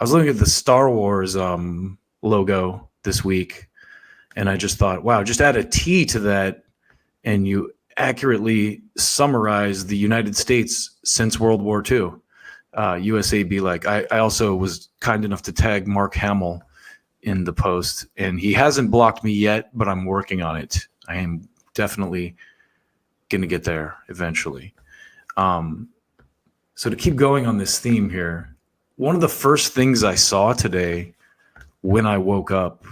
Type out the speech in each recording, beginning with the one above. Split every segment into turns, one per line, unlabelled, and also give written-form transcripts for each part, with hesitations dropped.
was looking at the Star Wars logo this week, and I just thought, wow, just add a T to that, and you accurately summarize the United States since World War II. USA be like. I also was kind enough to tag Mark Hamill in the post, and he hasn't blocked me yet, but I'm working on it. I am definitely going to get there eventually. So to keep going on this theme here, one of the first things I saw today when I woke up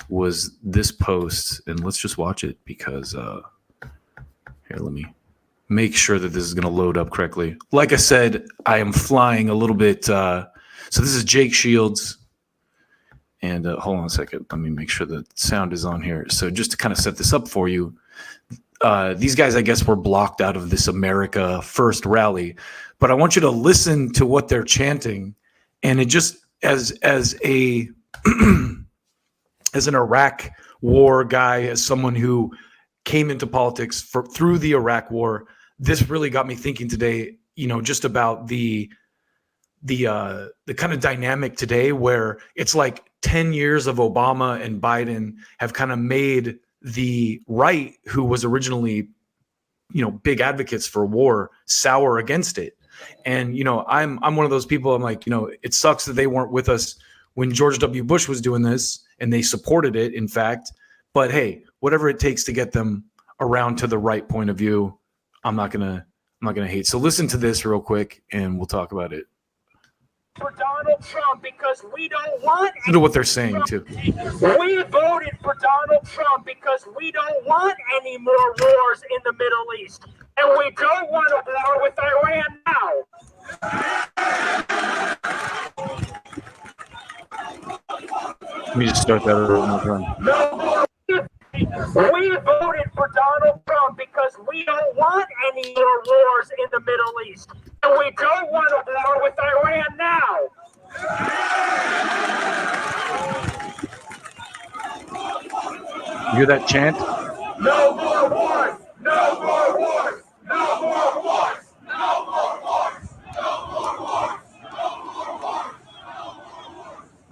was this post, and let's just watch it because here, let me make sure that this is going to load up correctly. Like I said, I am flying a little bit. So this is Jake Shields. And hold on a second. Let me make sure the sound is on here. So just to kind of set this up for you, these guys, I guess, were blocked out of this America First rally. But I want you to listen to what they're chanting. And it just, as a as an Iraq war guy, as someone who came into politics through the Iraq war, this really got me thinking today, just about the kind of dynamic today where it's like 10 years of Obama and Biden have kind of made the right, who was originally, big advocates for war, sour against it. And, I'm one of those people. I'm like, it sucks that they weren't with us when George W. Bush was doing this, and they supported it, in fact. But hey, whatever it takes to get them around to the right point of view, I'm not gonna hate. So listen to this real quick, and we'll talk about it.
For Donald Trump because we don't want.
Listen to what they're saying too.
We voted for Donald Trump because we don't want any more wars in the Middle East, and we don't want a war with Iran now.
Let me just start that over one more time.
No, we voted for Donald Trump because we don't want any more wars in the Middle East, and we don't want a war with Iran now.
You hear that chant?
No more wars! No more wars! No more wars! No more wars! No more wars! No more wars!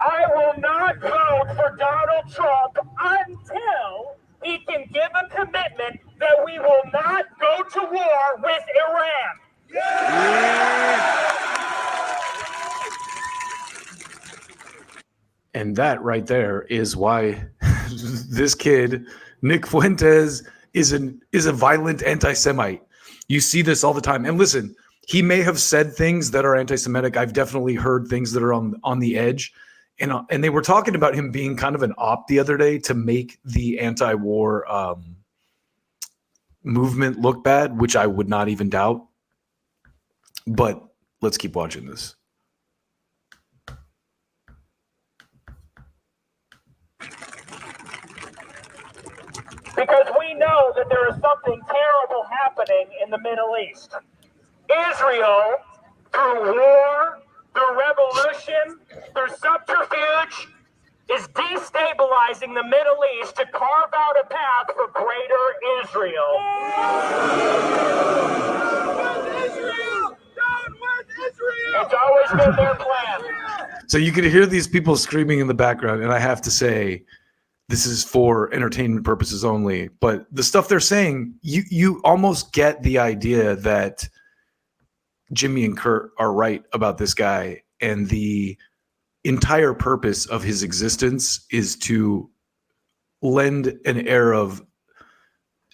I will not vote for Donald Trump until he can give a commitment that we will not go to war with Iran.
Yeah. And that right there is why this kid, Nick Fuentes, is a violent anti-Semite. You see this all the time. And listen, he may have said things that are anti-Semitic. I've definitely heard things that are on the edge. And they were talking about him being kind of an op the other day to make the anti-war movement look bad, which I would not even doubt. But let's keep watching this.
Because we know that there is something terrible happening in the Middle East. Israel, through war, through revolution, through subterfuge, is destabilizing the Middle East to carve out a path for greater Israel. It's always been their plan.
So you can hear these people screaming in the background, and I have to say, this is for entertainment purposes only. But the stuff they're saying, you almost get the idea that Jimmy and Kurt are right about this guy, and the entire purpose of his existence is to lend an air of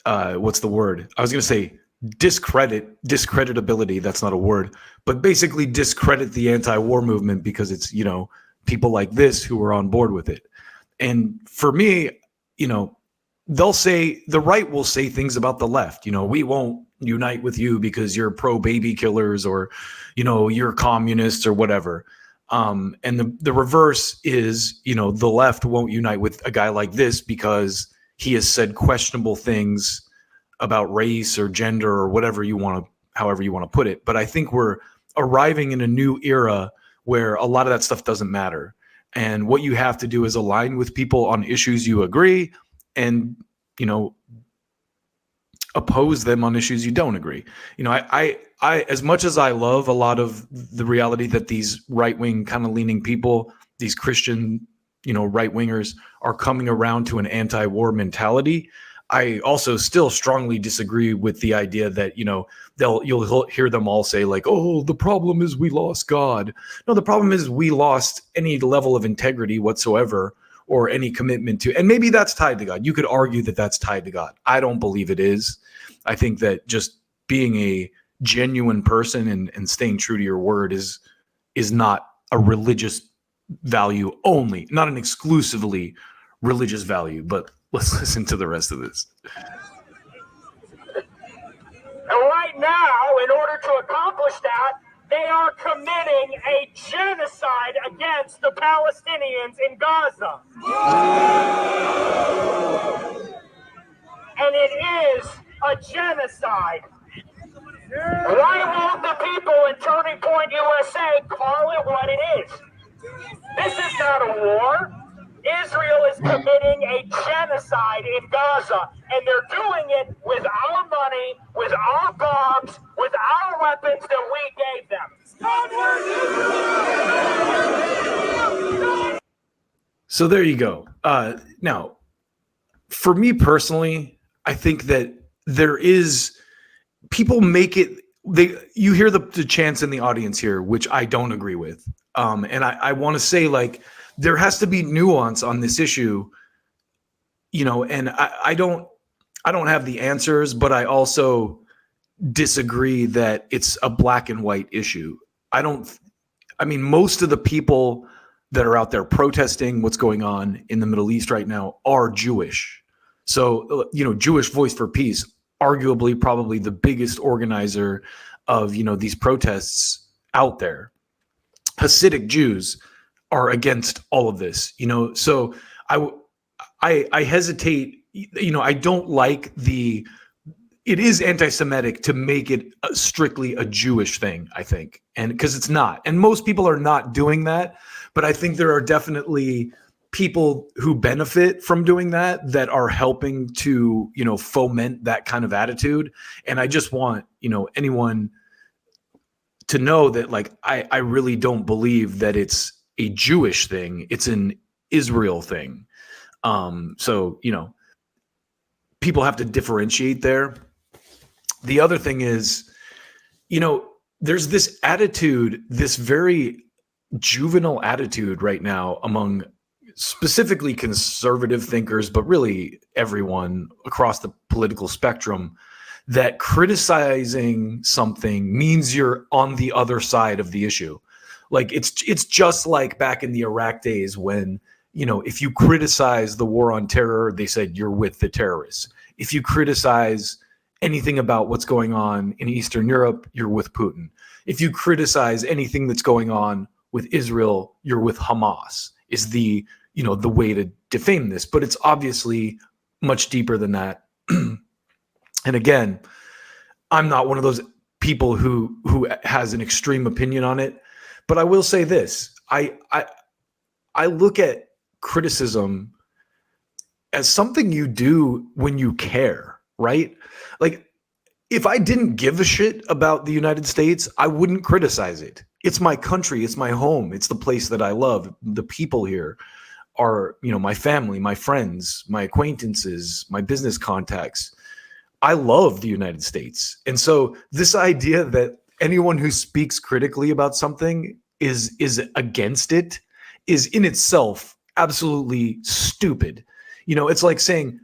what's the word? I was going to say discreditability. That's not a word, but basically discredit the anti-war movement because it's, people like this who are on board with it. And for me, they'll say, the right will say things about the left. We won't unite with you because you're pro baby killers or, you're communists or whatever. And the reverse is, the left won't unite with a guy like this because he has said questionable things about race or gender or whatever however you want to put it. But I think we're arriving in a new era where a lot of that stuff doesn't matter. And what you have to do is align with people on issues you agree and, oppose them on issues you don't agree. as much as I love a lot of the reality that these right-wing kind of leaning people, these Christian, right-wingers are coming around to an anti-war mentality, I also still strongly disagree with the idea that, you'll hear them all say like, oh, the problem is we lost God. No, the problem is we lost any level of integrity whatsoever or any commitment to, and maybe that's tied to God. You could argue that that's tied to God. I don't believe it is. I think that just being a genuine person and staying true to your word is not a religious value only, not an exclusively religious value. But let's listen to the rest of this.
And right now, in order to accomplish that, they are committing a genocide against the Palestinians in Gaza. And it is a genocide. Why won't the people in Turning Point USA call it what it is? This is not a war. Israel is committing a genocide in Gaza, and they're doing it with our money, with our bombs, with our weapons that we gave them.
So there you go. Now, for me personally, I think that there is, people make it, you hear the chants in the audience here, which I don't agree with. And I want to say, like, there has to be nuance on this issue, and I don't have the answers, but I also disagree that it's a black and white issue. Most of the people that are out there protesting what's going on in the Middle East right now are Jewish. So, Jewish Voice for Peace, arguably probably the biggest organizer of, these protests out there. Hasidic Jews are against all of this, so I hesitate, I don't like it is anti-Semitic to make it strictly a Jewish thing, I think, and because it's not, and most people are not doing that, but I think there are definitely people who benefit from doing that are helping to, foment that kind of attitude. And I just want, anyone to know that, like, I really don't believe that it's a Jewish thing. It's an Israel thing. So, people have to differentiate there. The other thing is, there's this attitude, this very juvenile attitude right now among specifically conservative thinkers, but really everyone across the political spectrum, that criticizing something means you're on the other side of the issue. Like, it's just like back in the Iraq days when, if you criticize the war on terror, they said you're with the terrorists. If you criticize anything about what's going on in Eastern Europe, you're with Putin. If you criticize anything that's going on with Israel, you're with Hamas, is the way to defame this. But it's obviously much deeper than that. And again, I'm not one of those people who has an extreme opinion on it, but I will say this. I look at criticism as something you do when you care, right? Like, if I didn't give a shit about the United States, I wouldn't criticize it. It's my country, it's my home, it's the place that I love. The people here are, my family, my friends, my acquaintances, my business contacts. I love the United States. And so this idea that anyone who speaks critically about something is against it is in itself absolutely stupid. It's like saying,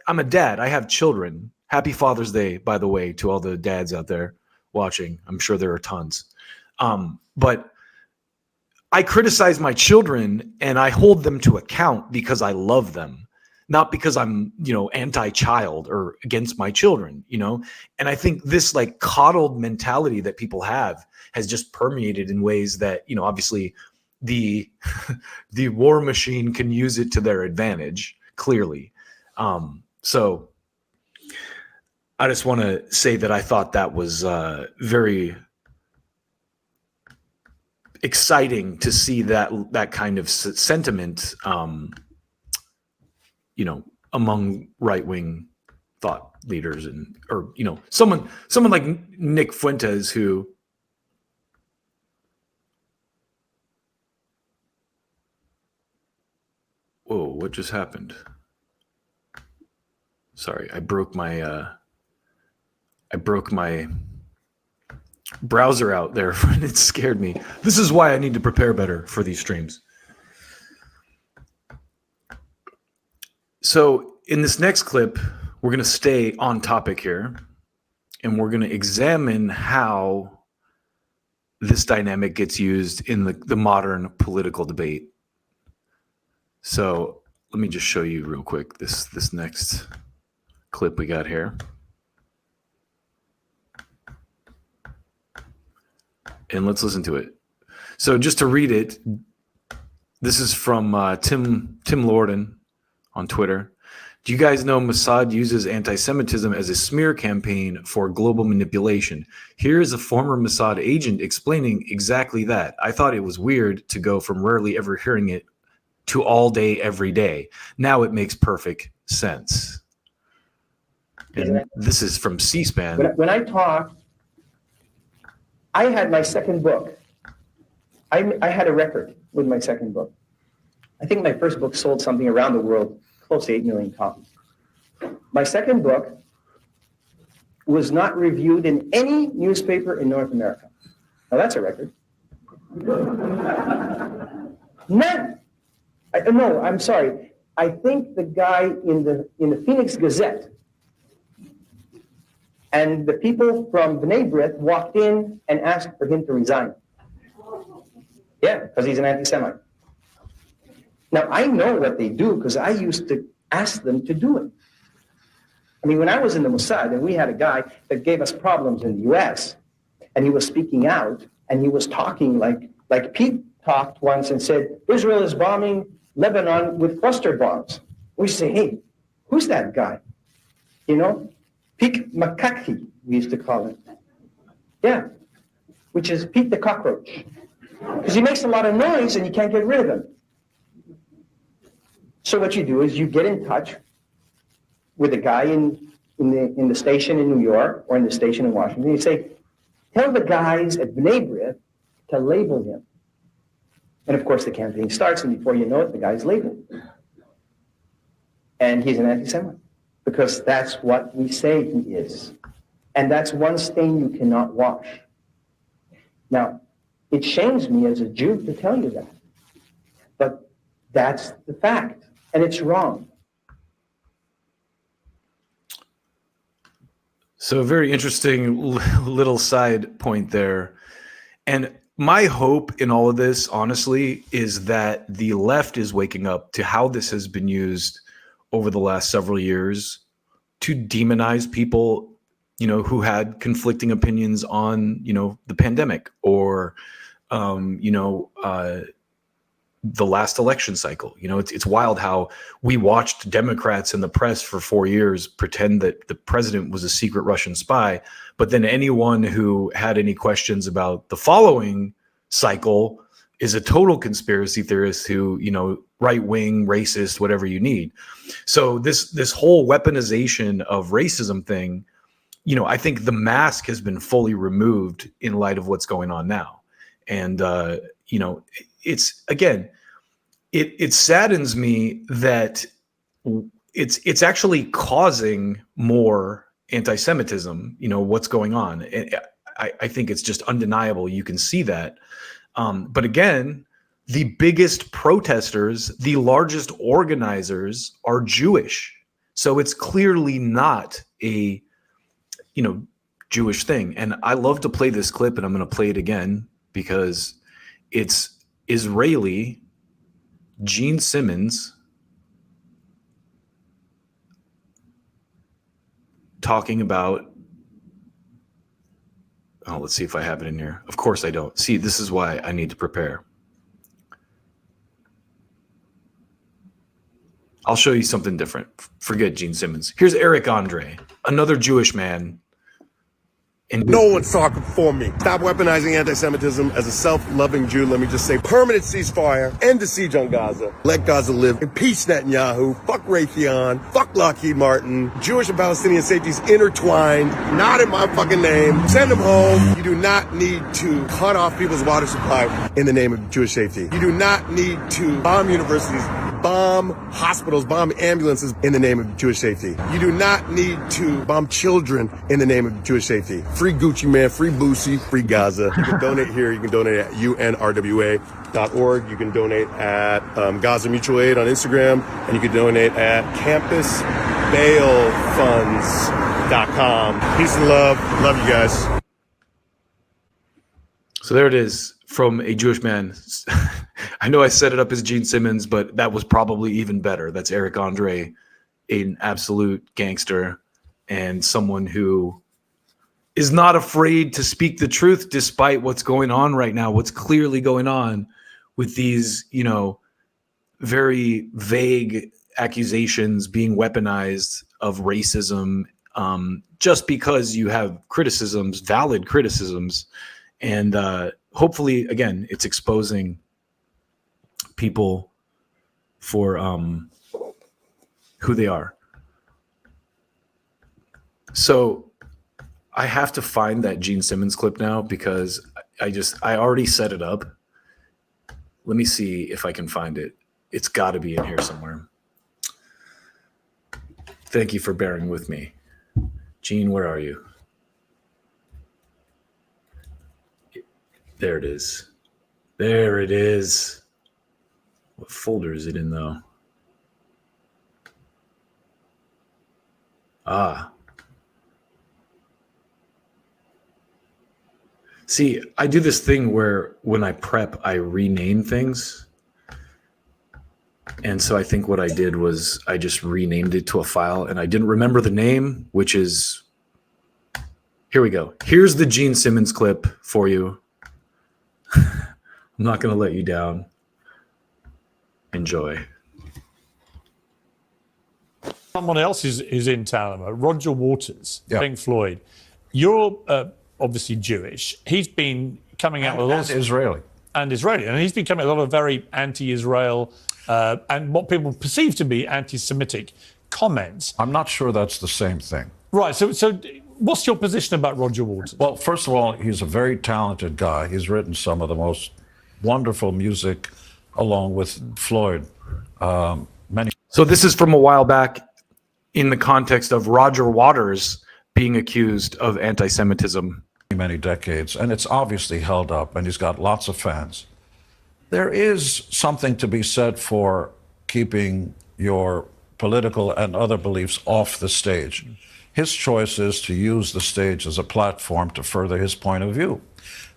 I'm a dad, I have children. Happy Father's Day, by the way, to all the dads out there watching. I'm sure there are tons. But I criticize my children and I hold them to account because I love them, not because I'm, anti-child or against my children, And I think this, like, coddled mentality that people have has just permeated in ways that, obviously the war machine can use it to their advantage, clearly. So I just want to say that I thought that was very exciting to see that kind of sentiment, among right-wing thought leaders or someone like Nick Fuentes who whoa, what just happened? Sorry, I broke my browser out there. It scared me. This is why I need to prepare better for these streams. So in this next clip, we're going to stay on topic here, and we're going to examine how this dynamic gets used in the modern political debate. So let me just show you real quick this next clip we got here. And let's listen to it. So just to read it, this is from Tim Lorden on Twitter. Do you guys know Mossad uses anti-Semitism as a smear campaign for global manipulation? Here is a former Mossad agent explaining exactly that. I thought it was weird to go from rarely ever hearing it to all day, every day. Now it makes perfect sense. And this is from C-SPAN.
When I talk, I had my second book. I had a record with my second book. I think my first book sold something around the world, close to 8 million copies. My second book was not reviewed in any newspaper in North America. Now that's a record. None. No, I'm sorry. I think the guy in the Phoenix Gazette and the people from B'nai B'rith walked in and asked for him to resign. Yeah, because he's an anti-Semite. Now, I know what they do because I used to ask them to do it. I mean, when I was in the Mossad and we had a guy that gave us problems in the U.S., and he was speaking out and he was talking like Pete talked once and said, Israel is bombing Lebanon with cluster bombs. We say, hey, who's that guy? Pete Makaki, we used to call him. Yeah, which is Pete the cockroach. Because he makes a lot of noise and you can't get rid of him. So what you do is you get in touch with a guy in the station in New York or in the station in Washington. You say, tell the guys at B'nai B'rith to label him. And of course the campaign starts, and before you know it, the guy's labeled. And he's an anti-Semite. Because that's what we say he is. And that's one stain you cannot wash. Now, it shames me as a Jew to tell you that. But that's the fact. And it's wrong.
So a very interesting little side point there. And my hope in all of this, honestly, is that the left is waking up to how this has been used over the last several years to demonize people, who had conflicting opinions on, the pandemic or, the last election cycle. It's wild how we watched Democrats in the press for 4 years pretend that the president was a secret Russian spy. But then anyone who had any questions about the following cycle is a total conspiracy theorist who, right-wing, racist, whatever you need. So this whole weaponization of racism thing, I think the mask has been fully removed in light of what's going on now. And, it's, again, it saddens me that it's actually causing more anti-Semitism, what's going on. And I think it's just undeniable. You can see that. But again, the biggest protesters, the largest organizers are Jewish. So it's clearly not a, Jewish thing. And I love to play this clip, and I'm going to play it again because it's Israeli Gene Simmons talking about, let's see if I have it in here. Of course I don't. See, this is why I need to prepare. I'll show you something different. Forget Gene Simmons. Here's Eric Andre, another Jewish man. And
No one's talking for me. Stop weaponizing anti-Semitism. As a self-loving Jew, let me just say permanent ceasefire, end the siege on Gaza, let Gaza live, impeach Netanyahu, fuck Raytheon, fuck Lockheed Martin, Jewish and Palestinian safety's intertwined, not in my fucking name, send them home. You do not need to cut off people's water supply in the name of Jewish safety. You do not need to bomb universities, bomb hospitals, bomb ambulances in the name of Jewish safety. You do not need to bomb children in the name of Jewish safety. Free Gucci Man, free Boosie, free Gaza. You can donate here. You can donate at unrwa.org. You can donate at Gaza Mutual Aid on Instagram. And you can donate at campusbailfunds.com. Peace and love. Love you guys.
so there it is from a Jewish man. I know I set it up as Gene Simmons, but that was probably even better. That's Eric Andre, an absolute gangster and someone who is not afraid to speak the truth despite what's going on right now, what's clearly going on with these, very vague accusations being weaponized of racism, just because you have criticisms, valid criticisms. And hopefully, again, it's exposing people for who they are. So I have to find that Gene Simmons clip now because I already set it up. Let me see if I can find it. It's got to be in here somewhere. Thank you for bearing with me. Gene, where are you? There it is. There it is. What folder is it in, though? Ah. See, I do this thing where when I prep, I rename things. And so I think what I did was I just renamed it to a file and I didn't remember the name, which is, here we go. Here's the Gene Simmons clip for you. I'm not going to let you down. Enjoy.
Someone else is in town, Roger Waters, Pink Floyd. You're obviously Jewish. He's been coming out with all
Israeli.
And he's been coming out with a lot of very anti-Israel and what people perceive to be anti-Semitic comments.
I'm not sure that's the same thing.
Right. So what's your position about Roger Waters?
Well, first of all, he's a very talented guy. He's written some of the most wonderful music along with Floyd.
So this is from a while back in the context of Roger Waters being accused of anti-Semitism.
Many decades, and it's obviously held up, and he's got lots of fans. There is something to be said for keeping your political and other beliefs off the stage. His choice is to use the stage as a platform to further his point of view.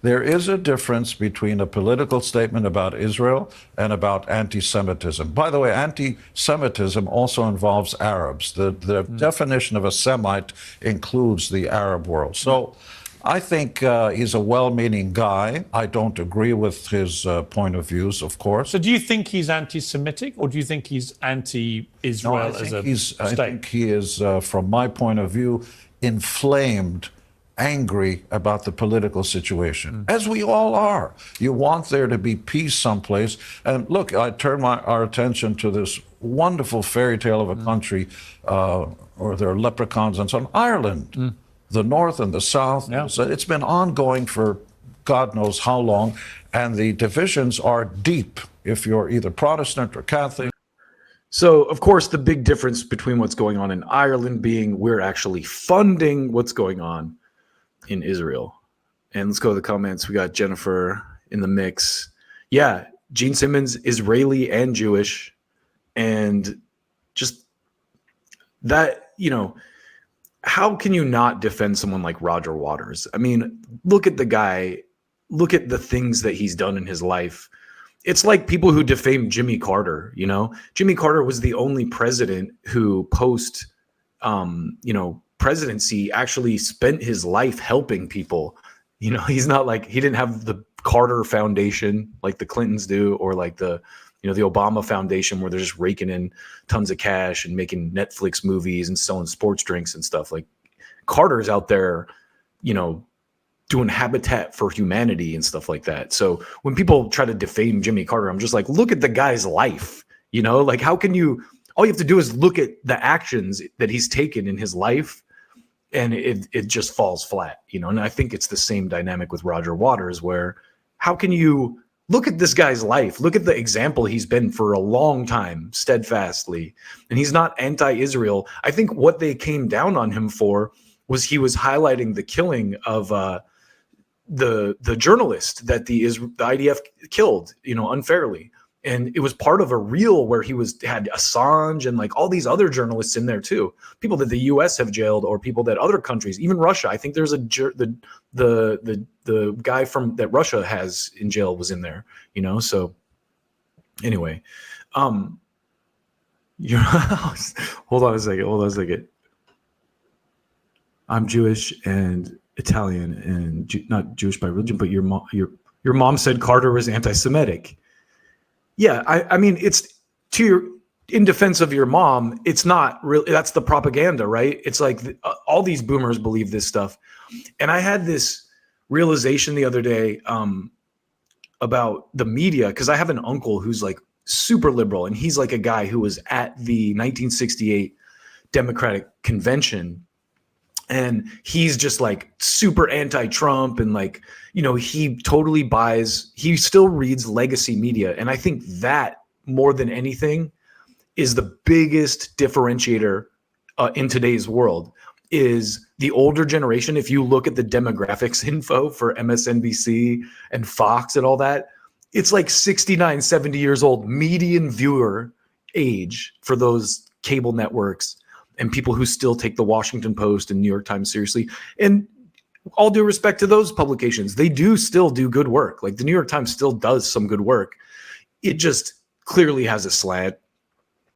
There is a difference between a political statement about Israel and about anti-Semitism. By the way, anti-Semitism also involves Arabs. The definition of a Semite includes the Arab world. So I think he's a well-meaning guy. I don't agree with his point of views, of course.
So do you think he's anti-Semitic or do you think he's anti-Israel as a state?
I think he is, from my point of view, inflamed, angry about the political situation, as we all are. You want there to be peace someplace. And look, I turn our attention to this wonderful fairy tale of a country, or there are leprechauns and so on, Ireland. The North and the South. Yeah. So it's been ongoing for God knows how long, and the divisions are deep if you're either Protestant or Catholic.
So, of course, the big difference between what's going on in Ireland being we're actually funding what's going on in Israel. And let's go to the comments. We got Jennifer in the mix. Yeah, Gene Simmons, Israeli and Jewish. And just that, how can you not defend someone like Roger Waters? I mean, look at the guy. Look at the things that he's done in his life. It's like people who defame Jimmy Carter, Jimmy Carter was the only president who post, presidency actually spent his life helping people. He's not like, he didn't have the Carter Foundation like the Clintons do, or like the Obama Foundation where they're just raking in tons of cash and making Netflix movies and selling sports drinks and stuff. Like Carter's out there, doing Habitat for Humanity and stuff like that. So when people try to defame Jimmy Carter, I'm just like, look at the guy's life. You know, like how can you? All you have to do is look at the actions that he's taken in his life, and it just falls flat. You know, and I think it's the same dynamic with Roger Waters, where how can you look at this guy's life? Look at the example he's been for a long time, steadfastly, and he's not anti-Israel. I think what they came down on him for was he was highlighting the killing of the journalist that the IDF killed, you know, unfairly. And it was part of a reel where he had Assange and like all these other journalists in there too, people that the U.S. have jailed or people that other countries, even Russia. I think there's the guy from that Russia has in jail was in there, you know. So anyway, your house. Hold on a second. I'm Jewish and Italian and not Jewish by religion, but your mom said Carter was anti-Semitic. Yeah, I mean, it's in defense of your mom, it's not really, that's the propaganda, right? It's like all these boomers believe this stuff. And I had this realization the other day about the media, because I have an uncle who's like super liberal, and he's like a guy who was at the 1968 Democratic Convention. And he's just like super anti-Trump, and like, you know, he still reads legacy media. And I think that more than anything is the biggest differentiator in today's world is the older generation. If you look at the demographics info for MSNBC and Fox and all that, it's like 69, 70 years old, median viewer age for those cable networks. And people who still take the Washington Post and New York Times seriously. And all due respect to those publications, they do still do good work. Like the New York Times still does some good work. It just clearly has a slant.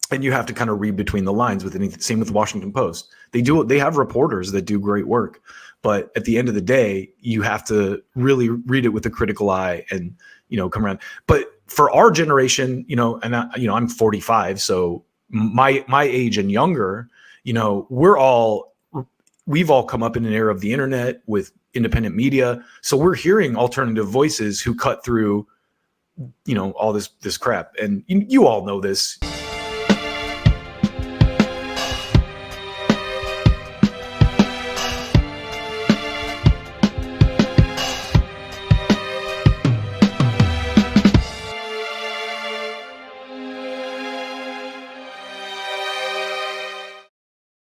And you have to kind of read between the lines with anything. Same with the Washington Post. They have reporters that do great work. But at the end of the day, you have to really read it with a critical eye and, you know, come around. But for our generation, you know, and I'm 45, so my age and younger, you know, we've all come up in an era of the internet with independent media. So we're hearing alternative voices who cut through, you know, all this crap. And you all know this.